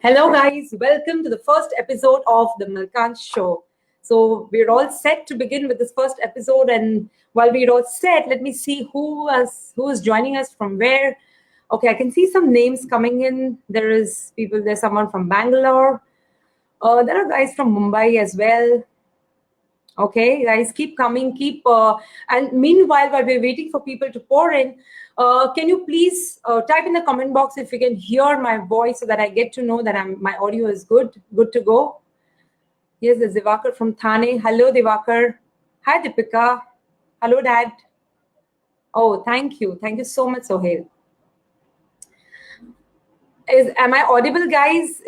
Hello guys, welcome to the first episode of the Malkan show. So we're all set to begin with this first episode, and while we're all set, let me see who is joining us from where. Okay, I can see some names coming in. There's someone from Bangalore. There are guys from Mumbai as well. Okay, guys, keep coming, and meanwhile, while we're waiting for people to pour in, can you please type in the comment box if you can hear my voice so that I get to know that my audio is good to go. Yes, there's Divakar from Thane. Hello, Divakar. Hi, Deepika. Hello, Dad. Oh, thank you so much, Sohail. Am I audible, guys?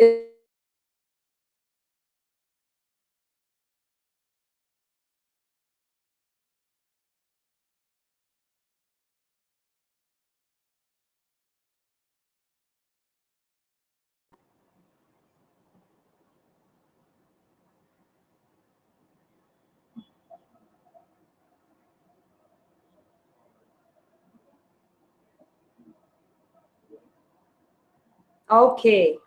Okay.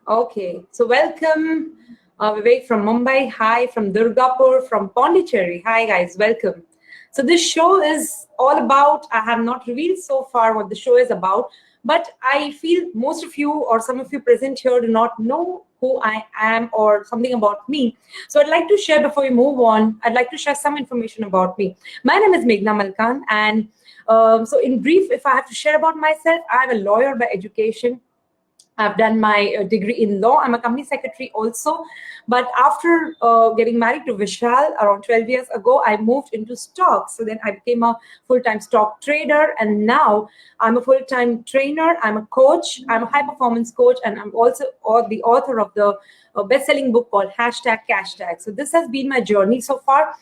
So welcome, Vivek from Mumbai. Hi from Durgapur, from Pondicherry. Hi guys, welcome. So this show is all about, I have not revealed so far what the show is about, but I feel most of you or some of you present here do not know who I am or something about me. So I'd like to share, before we move on, I'd like to share some information about me. My name is Meghna Malkan, and so in brief, if I have to share about myself, I'm a lawyer by education. I've done my degree in law. I'm a company secretary also. But after getting married to Vishal around 12 years ago, I moved into stocks. So then I became a full-time stock trader. And now I'm a full-time trainer. I'm a coach. I'm a high-performance coach. And I'm also the author of the best-selling book called #CashTag. So this has been my journey so far.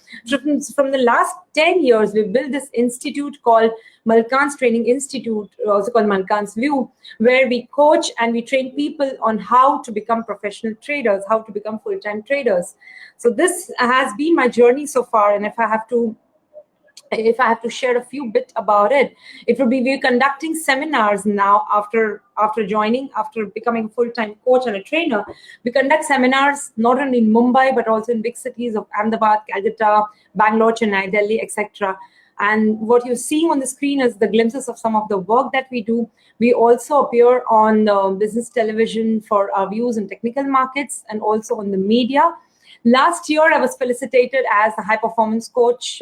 From the last 10 years, we've built this institute called Malkan's Training Institute, also called Malkan's View, where we coach and we train people on how to become professional traders, how to become full-time traders. So this has been my journey so far. And if I have to share a few bit about it, it would be, we're conducting seminars now after becoming a full-time coach and a trainer. We conduct seminars not only in Mumbai, but also in big cities of Ahmedabad, Calcutta, Bangalore, Chennai, Delhi, etc. And what you're seeing on the screen is the glimpses of some of the work that we do. We also appear on business television for our views in technical markets and also on the media. Last year, I was felicitated as a high-performance coach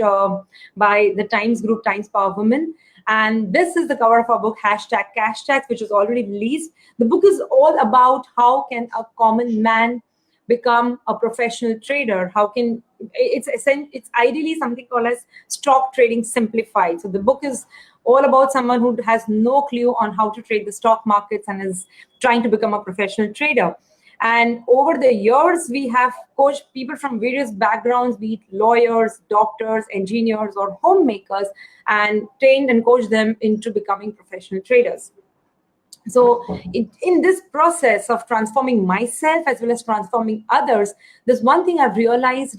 by the Times Group, Times Power Women. And this is the cover of our book, #CashTag, which is already released. The book is all about how can a common man become a professional trader. It's ideally something called as stock trading simplified. So the book is all about someone who has no clue on how to trade the stock markets and is trying to become a professional trader. And over the years, we have coached people from various backgrounds, be it lawyers, doctors, engineers, or homemakers, and trained and coached them into becoming professional traders. So in this process of transforming myself as well as transforming others, there's one thing I've realized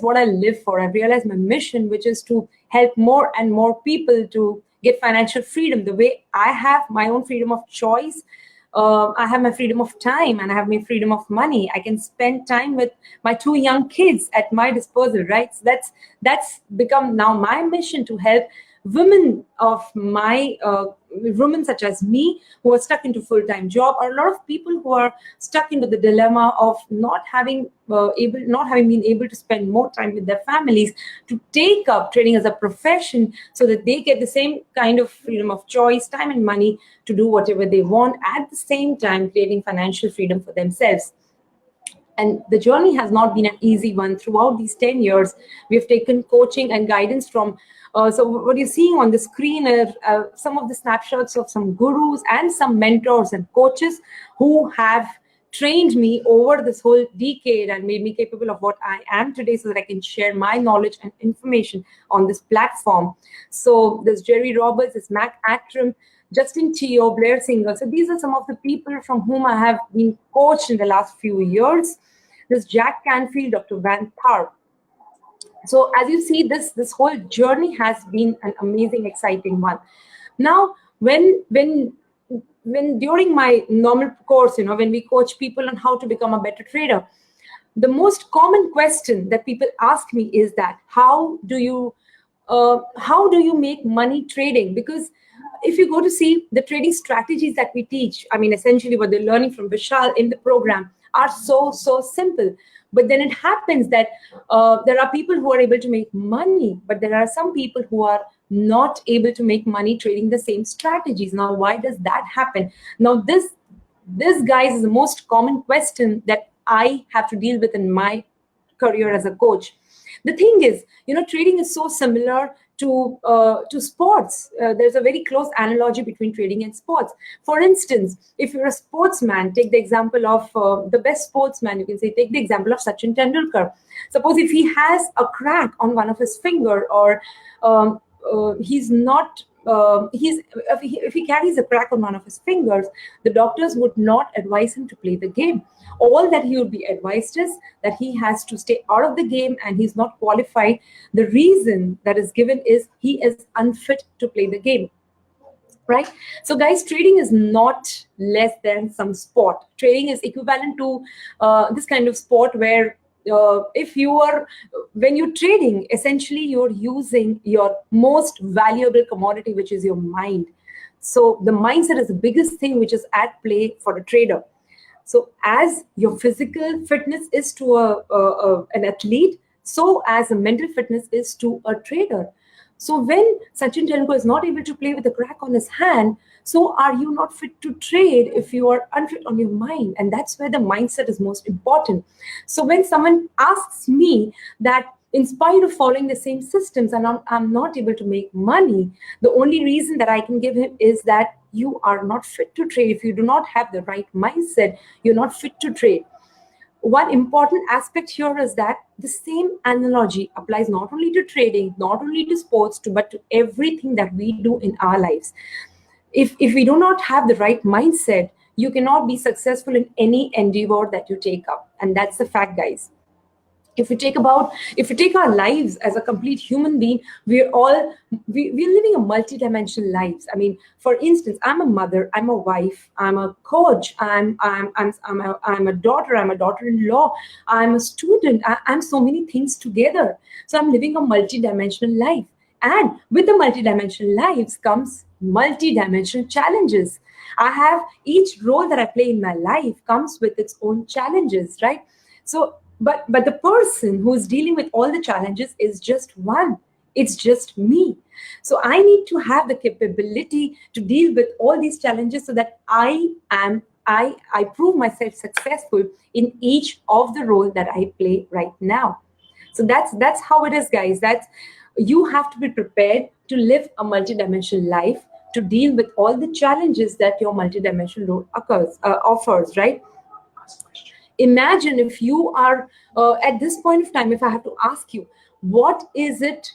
what I live for. I've realized my mission, which is to help more and more people to get financial freedom. The way I have my own freedom of choice, I have my freedom of time and I have my freedom of money. I can spend time with my 2 young kids at my disposal, right? So that's become now my mission, to help women women such as me who are stuck into full-time job, or a lot of people who are stuck into the dilemma of not having been able to spend more time with their families, to take up trading as a profession so that they get the same kind of freedom of choice, time and money to do whatever they want, at the same time creating financial freedom for themselves. And the journey has not been an easy one. Throughout these 10 years, we have taken coaching and guidance from, so what you're seeing on the screen are some of the snapshots of some gurus and some mentors and coaches who have trained me over this whole decade and made me capable of what I am today, so that I can share my knowledge and information on this platform. So there's Jerry Roberts, there's Mac Attram, Justin Teo, Blair Singer. So these are some of the people from whom I have been coached in the last few years. There's Jack Canfield, Dr. Van Tharp. So as you see, this whole journey has been an amazing, exciting one. Now, when when during my normal course, when we coach people on how to become a better trader, the most common question that people ask me is that how do you make money trading? Because if you go to see the trading strategies that we teach, I mean, essentially what they're learning from Vishal in the program are so simple. But then it happens that there are people who are able to make money, but there are some people who are not able to make money trading the same strategies. Now, why does that happen? Now, this, guys, is the most common question that I have to deal with in my career as a coach. The thing is, trading is so similar to sports. There's a very close analogy between trading and sports. For instance, if you're a sportsman, take the example of the best sportsman. You can say, take the example of Sachin Tendulkar. Suppose if he has a crack on one of his finger, or he's not if he carries a crack on one of his fingers, the doctors would not advise him to play the game. All that he would be advised is that he has to stay out of the game and he's not qualified. The reason that is given is he is unfit to play the game. Right? So, guys, trading is not less than some sport. Trading is equivalent to this kind of sport where when you're trading, essentially you're using your most valuable commodity, which is your mind. So the mindset is the biggest thing which is at play for a trader. So as your physical fitness is to an athlete, so as a mental fitness is to a trader. So when Sachin Tendulkar is not able to play with a crack on his hand, so are you not fit to trade if you are unfit on your mind? And that's where the mindset is most important. So when someone asks me that in spite of following the same systems and I'm not able to make money, the only reason that I can give him is that you are not fit to trade. If you do not have the right mindset, you're not fit to trade. One important aspect here is that the same analogy applies not only to trading, not only to sports, but to everything that we do in our lives. If we do not have the right mindset, you cannot be successful in any endeavor that you take up. And that's the fact, guys. If we take our lives as a complete human being, we're living a multi-dimensional lives. I mean, for instance, I'm a mother, I'm a wife, I'm a coach, I'm a daughter, I'm a daughter-in-law, I'm a student, I'm so many things together. So I'm living a multi-dimensional life. And with the multi-dimensional lives comes multi-dimensional challenges. I have each role that I play in my life comes with its own challenges, right? So but the person who is dealing with all the challenges is just one. It's just me. So I need to have the capability to deal with all these challenges so that I prove myself successful in each of the role that I play right now. So that's how it is, guys. That's you have to be prepared to live a multidimensional life, to deal with all the challenges that your multidimensional role offers, right? Imagine if you are at this point of time, if I have to ask you, what is it,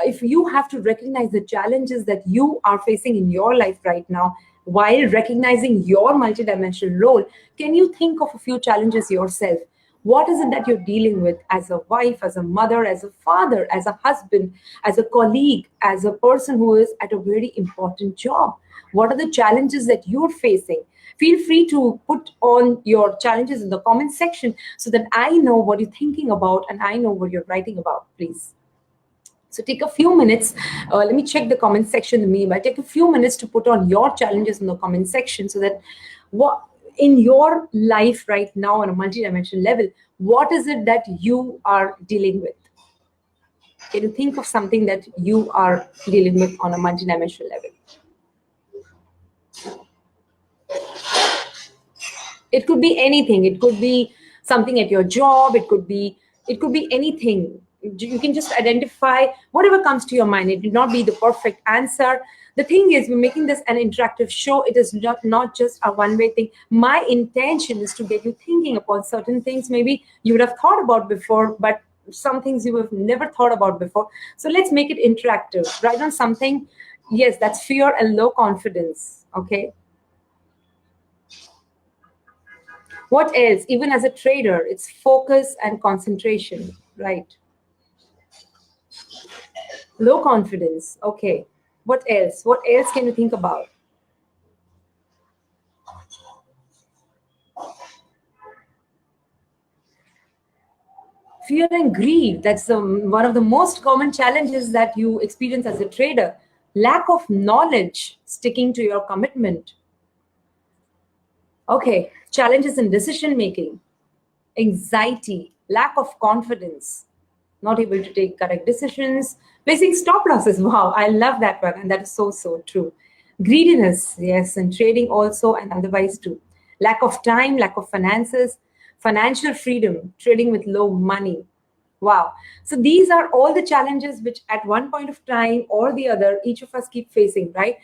if you have to recognize the challenges that you are facing in your life right now, while recognizing your multidimensional role, can you think of a few challenges yourself? What is it that you're dealing with as a wife, as a mother, as a father, as a husband, as a colleague, as a person who is at a very important job? What are the challenges that you're facing? Feel free to put on your challenges in the comment section so that I know what you're thinking about and I know what you're writing about, please. So take a few minutes. Let me check the comment section in the meanwhile. Take a few minutes to put on your challenges in the comment section so that what in your life right now on a multidimensional level, what is it that you are dealing with? Can you think of something that you are dealing with on a multidimensional level? It could be anything. It could be something at your job. It could be anything. You can just identify whatever comes to your mind. It did not be the perfect answer. The thing is, we're making this an interactive show. It is not just a one-way thing. My intention is to get you thinking upon certain things maybe you would have thought about before, but some things you have never thought about before. So let's make it interactive. Write on something. Yes, that's fear and low confidence. Okay. What else? Even as a trader, it's focus and concentration, right? Low confidence. Okay. What else? What else can you think about? Fear and greed, that's one of the most common challenges that you experience as a trader. Lack of knowledge, sticking to your commitment. Okay, challenges in decision making, anxiety, lack of confidence, not able to take correct decisions, placing stop losses. Wow, I love that one, and that is so, so true. Greediness, yes, and trading also, and otherwise too. Lack of time, lack of finances, financial freedom, trading with low money. Wow. So these are all the challenges which at one point of time or the other, each of us keep facing, right?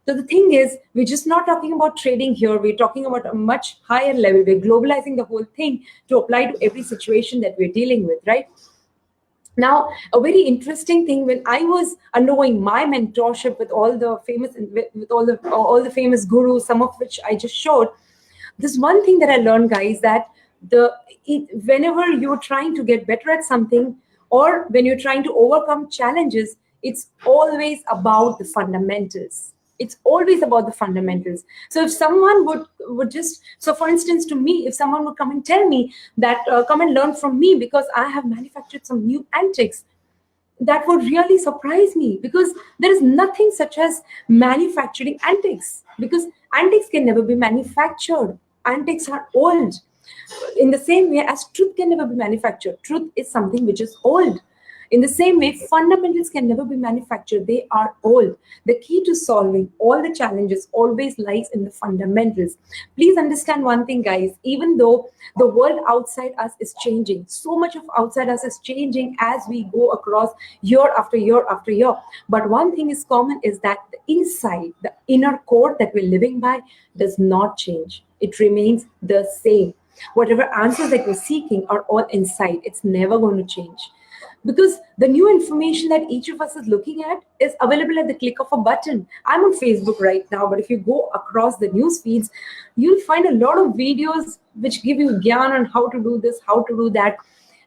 So the thing is, we're just not talking about trading here. We're talking about a much higher level. We're globalizing the whole thing to apply to every situation that we're dealing with, right? Now, a very interesting thing, when I was undergoing my mentorship with all the famous, with all the famous gurus, some of which I just showed, this one thing that I learned, guys, that whenever you're trying to get better at something, or when you're trying to overcome challenges, it's always about the fundamentals. It's always about the fundamentals. So if someone would just, so for instance, to me, if someone would come and tell me that come and learn from me because I have manufactured some new antics, that would really surprise me, because there is nothing such as manufacturing antiques, because antiques can never be manufactured. Antiques are old. In the same way as truth can never be manufactured, truth is something which is old. In the same way, fundamentals can never be manufactured, they are old. The key to solving all the challenges always lies in the fundamentals. Please understand one thing, guys. Even though the world outside us is changing, so much of outside us is changing as we go across year after year after year, but one thing is common, is that the inside, the inner core that we're living by, does not change. It remains the same. Whatever answers that we're seeking are all inside. It's never going to change, because the new information that each of us is looking at is available at the click of a button. I'm on Facebook right now, but if you go across the news feeds, you'll find a lot of videos which give you gyan on how to do this, how to do that.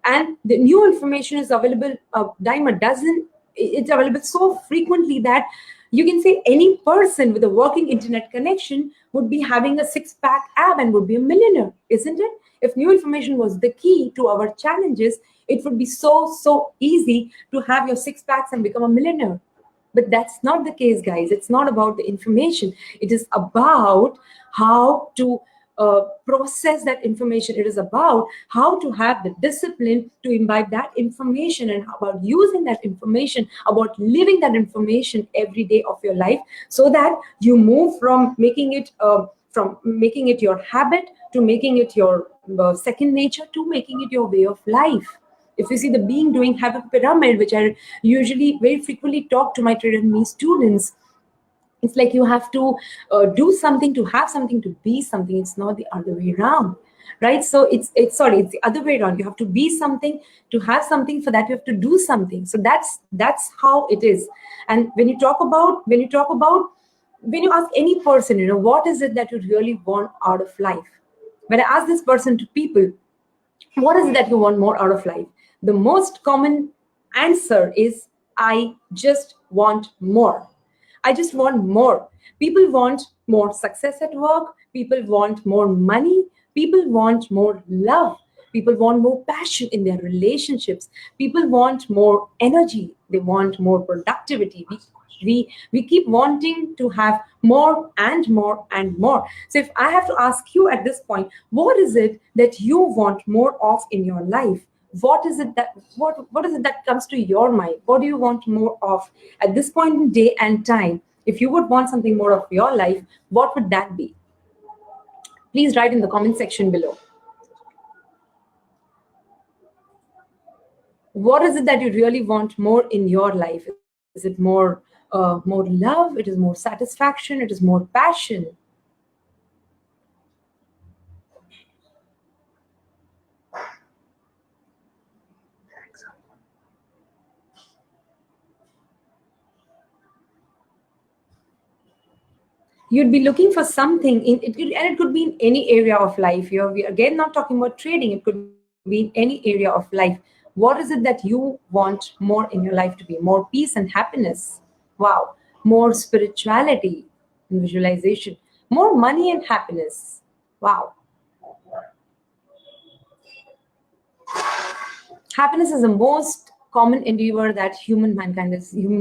And the new information is available a dime a dozen. It's available so frequently that you can say any person with a working internet connection would be having a six-pack ab and would be a millionaire, isn't it? If new information was the key to our challenges, it would be so, so easy to have your six packs and become a millionaire. But that's not the case, guys. It's not about the information. It is about how to process that information. It is about how to have the discipline to imbibe that information, and about using that information, about living that information every day of your life, so that you move from making it your habit, to making it your second nature, to making it your way of life. If you see the being doing have a pyramid, which I usually very frequently talk to my trader and me students, it's like you have to do something to have something, to be something. It's not the other way around, right? So it's the other way around. You have to be something to have something. For that, you have to do something. So that's how it is. And when you ask any person, what is it that you really want out of life? When I ask this person to people, what is it that you want more out of life? The most common answer is, I just want more. I just want more. People want more success at work. People want more money. People want more love. People want more passion in their relationships. People want more energy. They want more productivity. We keep wanting to have more and more and more. So if I have to ask you at this point, what is it that you want more of in your life? What is it that comes to your mind? What do you want more of at this point in day and time? If you would want something more of your life, what would that be? Please write in the comment section below. What is it that you really want more in your life? Is it more love? It is more satisfaction? It is more passion? You'd be looking for something and it could be in any area of life. We again not talking about trading. It could be in any area of life. What is it that you want more in your life to be? More peace and happiness. Wow. More spirituality and visualization. More money and happiness. Wow. Happiness is the most common endeavor that human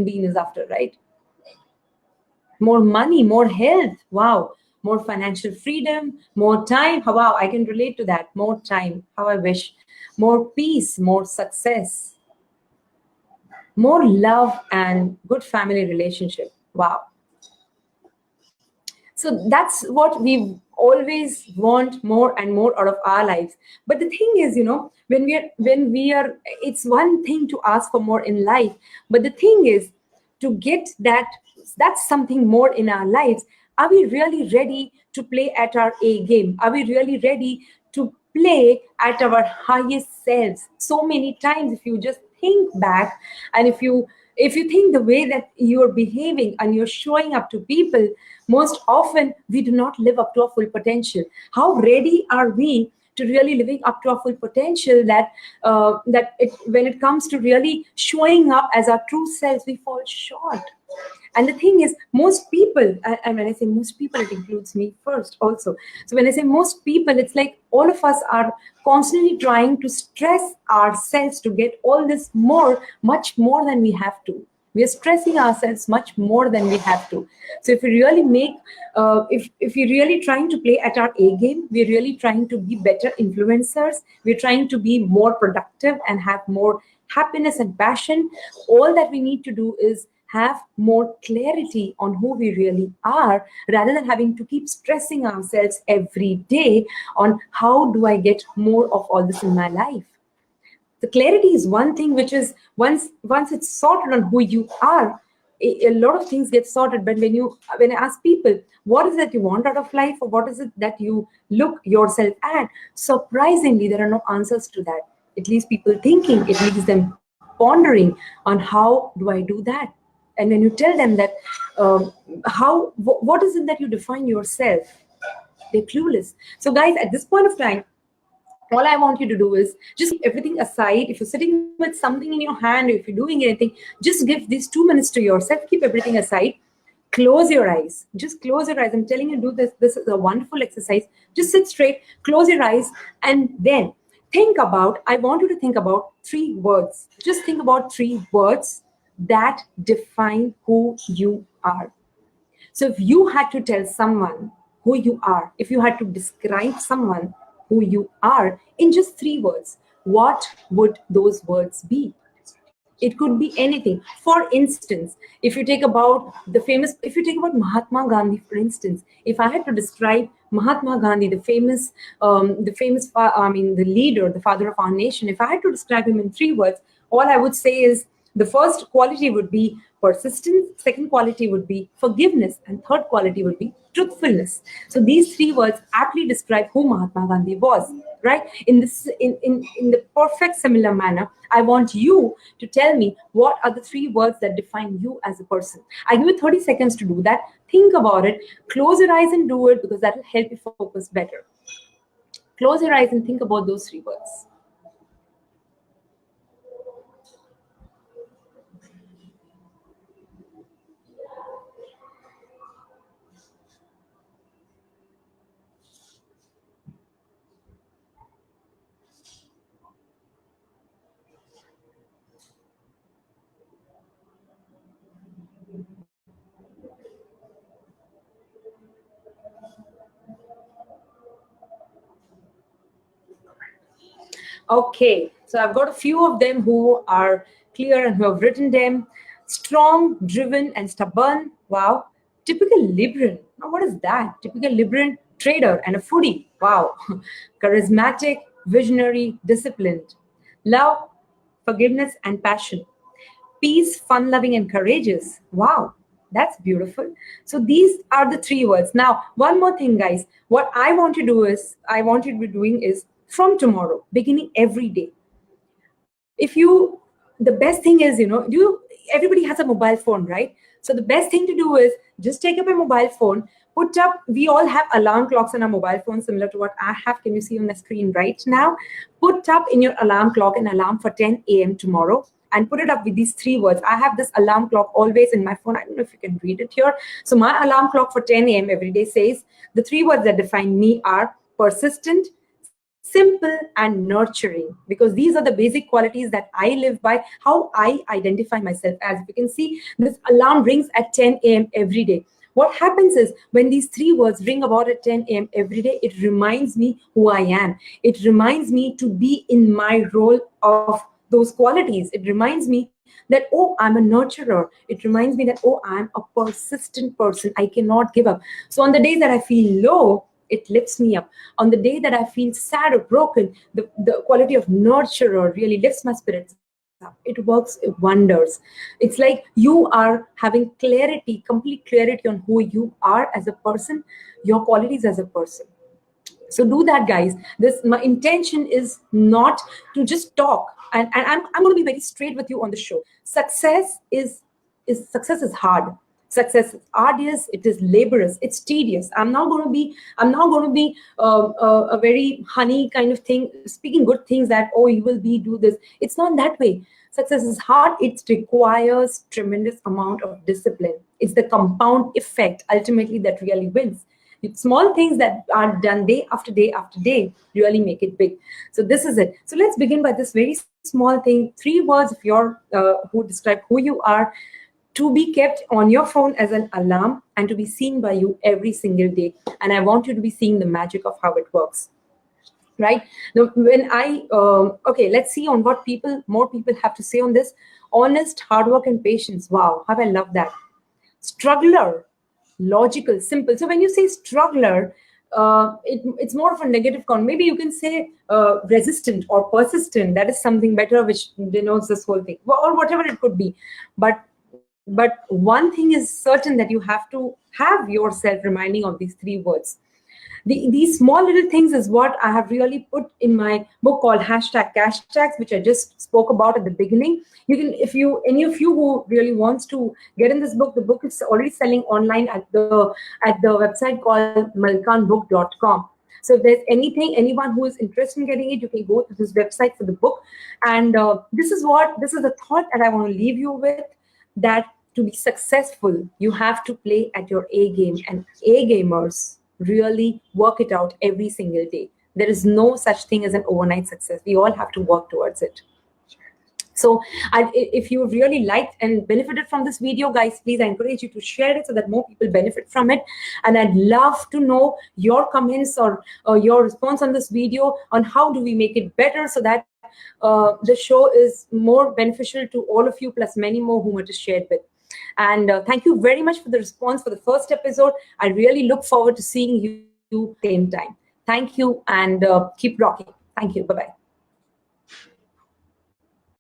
being is after, right? More money, more health, wow, more financial freedom, more time, wow, I can relate to that. More time, how I wish. More peace, more success, more love and good family relationship, wow. So that's what we always want, more and more out of our lives. But the thing is, when we are it's one thing to ask for more in life, but the thing is, to get that's something more in our lives, are we really ready to play at our A game? Are we really ready to play at our highest selves? So many times, if you just think back, and if you think the way that you're behaving and you're showing up to people, most often we do not live up to our full potential. How ready are we to really living up to our full potential, when it comes to really showing up as our true selves, we fall short. And the thing is, most people, and when I say most people, it includes me first also. So when I say most people, it's like all of us are constantly trying to stress ourselves to get all this more, much more than we have to. We are stressing ourselves much more than we have to. So if we really make, if we're really trying to play at our A game, we're really trying to be better influencers. We're trying to be more productive and have more happiness and passion. All that we need to do is have more clarity on who we really are, rather than having to keep stressing ourselves every day on how do I get more of all this in my life. The clarity is one thing which is, once it's sorted on who you are, a lot of things get sorted. But when I ask people, what is it that you want out of life, or what is it that you look yourself at, surprisingly there are no answers to that. It leaves people thinking, it leaves them pondering on how do I do that. And when you tell them that, what is it that you define yourself, they're clueless. So guys, at this point of time, all I want you to do is just keep everything aside. If you're sitting with something in your hand, or if you're doing anything, just give these 2 minutes to yourself. Keep everything aside. Close your eyes. Just close your eyes. I'm telling you, do this. This is a wonderful exercise. Just sit straight, close your eyes, and then I want you to think about 3 words. Just think about 3 words that define who you are. So if you had to tell someone who you are, if you had to describe someone who you are in just 3 words, what would those words be? It could be anything. For instance, if you take about Mahatma Gandhi, for instance, if I had to describe Mahatma Gandhi, the leader, the father of our nation, if I had to describe him in 3 words, all I would say is, the first quality would be persistence, second quality would be forgiveness, and third quality would be truthfulness. So these 3 words aptly describe who Mahatma Gandhi was, right? In the perfect similar manner, I want you to tell me what are the 3 words that define you as a person. I give you 30 seconds to do that. Think about it. Close your eyes and do it, because that will help you focus better. Close your eyes and think about those 3 words. Okay, so I've got a few of them who are clear and who have written them. Strong, driven, and stubborn. Wow. Typical Libran. Now, what is that? Typical Libran trader and a foodie. Wow. Charismatic, visionary, disciplined. Love, forgiveness, and passion. Peace, fun loving, and courageous. Wow, that's beautiful. So these are the 3 words. Now, one more thing, guys. What I want you to be doing is, from tomorrow, beginning every day, if you the best thing is, everybody has a mobile phone, right? So the best thing to do is just take up a mobile phone, put up we all have alarm clocks on our mobile phone, similar to what I have. Can you see on the screen right now? Put up in your alarm clock an alarm for 10 a.m. tomorrow, and put it up with these 3 words. I have this alarm clock always in my phone. I don't know if you can read it here. So my alarm clock for 10 a.m. every day says, the 3 words that define me are persistent, simple and nurturing, because these are the basic qualities that I live by, how I identify myself as. You can see this alarm rings at 10 a.m. every day. What happens is when these three words ring about at 10 a.m. every day, it reminds me who I am. It reminds me to be in my role of those qualities. It reminds me that, oh, I'm a nurturer. It reminds me that, oh, I'm a persistent person. I cannot give up. So on the days that I feel low, it lifts me up. On the day that I feel sad or broken, the quality of nurturer really lifts my spirits up. It works wonders. It's like you are having clarity, complete clarity on who you are as a person, your qualities as a person. So do that, guys. This, my intention is not to just talk, and I'm going to be very straight with you on the show. Success is hard. Success is arduous, it is laborious, it's tedious. I'm not going to be a very honey kind of thing, speaking good things that, oh, you will be do this. It's not that way. Success is hard. It requires tremendous amount of discipline. It's the compound effect ultimately that really wins. Small things that are done day after day after day really make it big. So this is it. So let's begin by this very small thing. 3 words of your who describe who you are, to be kept on your phone as an alarm and to be seen by you every single day. And I want you to be seeing the magic of how it works. Right now, when I okay, let's see on what more people have to say on this. Honest, hard work, and patience. Wow, how I love that. Struggler, logical, simple. So when you say struggler, it's more of a negative count. Maybe you can say resistant or persistent. That is something better, which denotes this whole thing, or whatever it could be. But one thing is certain, that you have to have yourself reminding of these 3 words. These small little things is what I have really put in my book called #Cashtags, which I just spoke about at the beginning. You can, if you, any of you who really wants to get in this book, the book is already selling online at the website called malkanbook.com. So if there's anyone who is interested in getting it, you can go to this website for the book. And this is the thought that I want to leave you with, that to be successful, you have to play at your A game, and A gamers really work it out every single day. There is no such thing as an overnight success. We all have to work towards it. So if you really liked and benefited from this video, guys, please, I encourage you to share it so that more people benefit from it. And I'd love to know your comments or your response on this video on how do we make it better, so that the show is more beneficial to all of you, plus many more whom it is shared with. And thank you very much for the response for the first episode. I really look forward to seeing you same time. Thank you, and keep rocking. Thank you. Bye-bye.